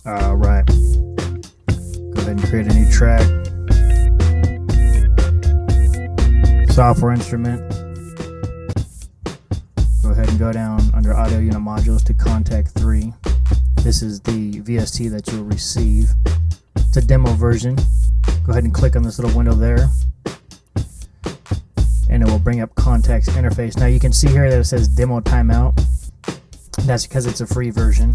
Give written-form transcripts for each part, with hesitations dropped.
Alright, go ahead and create a new track. Software instrument. Go ahead and go down under audio unit modules to Kontakt 3. This is the VST that you'll receive. It's a demo version. Go ahead and click on this little window there, and it will bring up Kontakt's interface. Now you can see here that it says demo timeout. That's because it's a free version,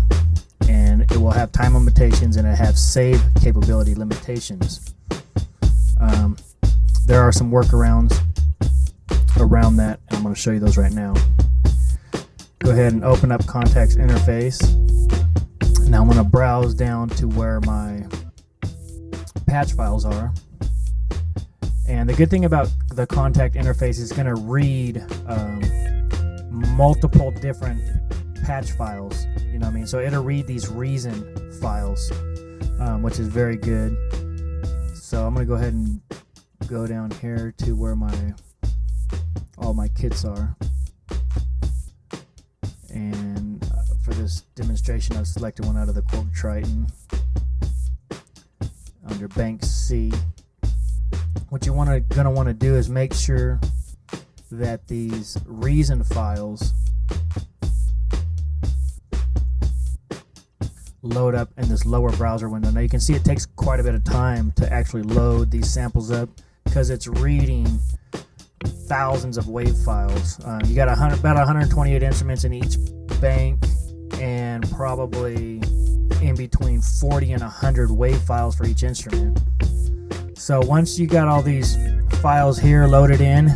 and it will have time limitations and it have save capability limitations. There are some workarounds around that, and I'm going to show you those right now. Go ahead and open up Kontakt's interface. Now I'm going to browse down to where my patch files are. And the good thing about the Kontakt interface is going to read multiple different patch files. You know what I mean? So it'll read these reason files, which is very good. So I'm going to go ahead and go down here to where all my kits are. And for this demonstration, I've selected one out of the quote Triton under Bank C. What you're gonna want to do is make sure that these reason files load up in this lower browser window. Now you can see it takes quite a bit of time to actually load these samples up because it's reading thousands of wave files. You got about 128 instruments in each bank, and probably in between 40 and 100 wave files for each instrument. So once you got all these files here loaded in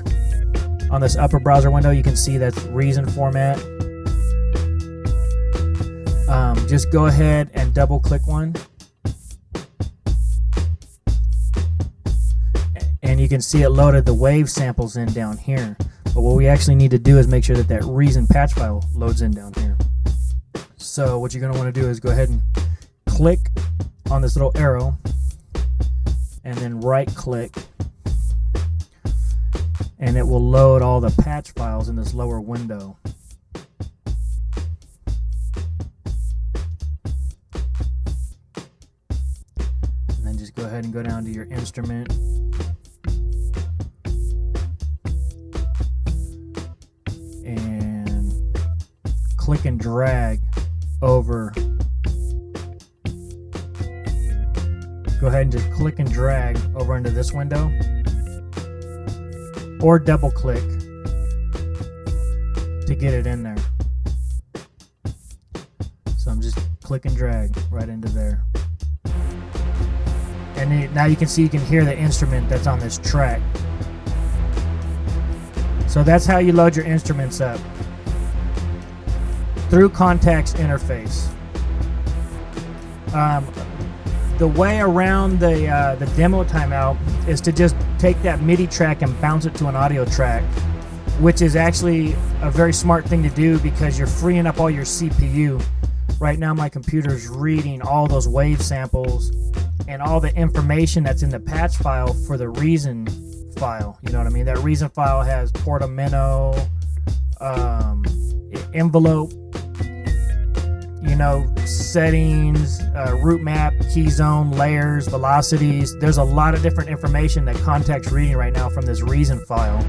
on this upper browser window, you can see that's reason format. Just go ahead and double click one, and you can see it loaded the wave samples in down here. But what we actually need to do is make sure that reason patch file loads in down here. So what you're going to want to do is go ahead and click on this little arrow, and then right click, and it will load all the patch files in this lower window. And then just go ahead and go down to your instrument. And click and drag over. Go ahead and just click and drag over into this window, or double click to get it in there. So I'm just click and drag right into there. And now you can see, you can hear the instrument that's on this track. So that's how you load your instruments up, through Kontakt's interface. The way around the demo timeout is to just take that MIDI track and bounce it to an audio track, which is actually a very smart thing to do because you're freeing up all your CPU. Right now my computer's reading all those wave samples and all the information that's in the patch file for the reason file. You know what I mean? That reason file has portamento, envelope, settings, root map, key zone, layers, velocities. There's a lot of different information that Kontakt's reading right now from this reason file.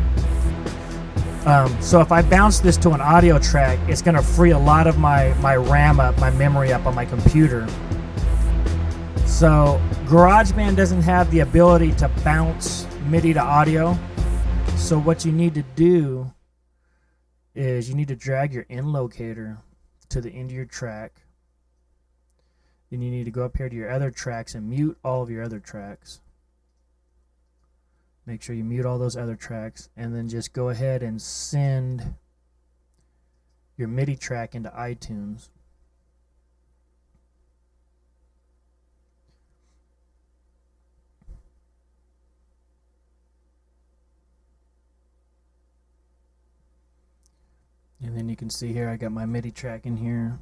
So if I bounce this to an audio track, it's going to free a lot of my RAM up, my memory up on my computer. So GarageBand doesn't have the ability to bounce MIDI to audio. So what you need to do is you need to drag your in locator to the end of your track. Then you need to go up here to your other tracks and mute all of your other tracks. Make sure you mute all those other tracks, and then just go ahead and send your MIDI track into iTunes. And then you can see here I got my MIDI track in here.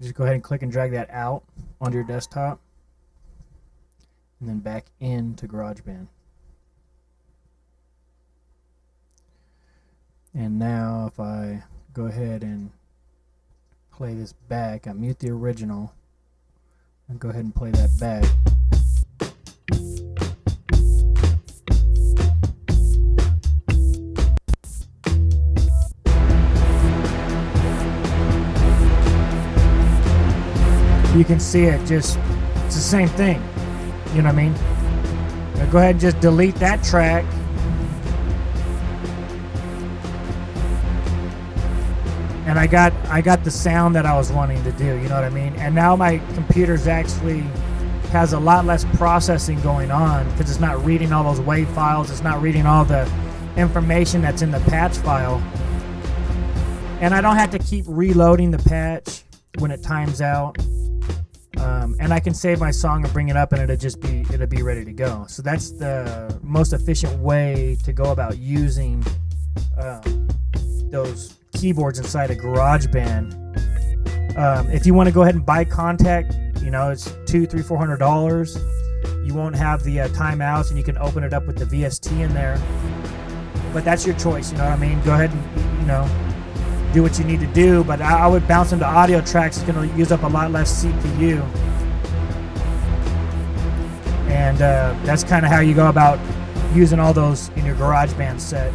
Just go ahead and click and drag that out onto your desktop. and then back into GarageBand. And now if I go ahead and play this back, I mute the original and go ahead and play that back. You can see it just, it's the same thing. You know what I mean? Now go ahead and just delete that track. And I got the sound that I was wanting to do, you know what I mean? And now my computer's actually has a lot less processing going on because it's not reading all those WAV files, it's not reading all the information that's in the patch file. And I don't have to keep reloading the patch when it times out. And I can save my song and bring it up and it'll be ready to go. So that's the most efficient way to go about using those keyboards inside a GarageBand. If you want to go ahead and buy Kontakt, you know, it's $200-$400. You won't have the timeouts, and you can open it up with the VST in there. But that's your choice, you know what I mean? Go ahead and, you know, do what you need to do. But I would bounce into audio tracks. It's going to use up a lot less CPU. And that's kind of how you go about using all those in your GarageBand set.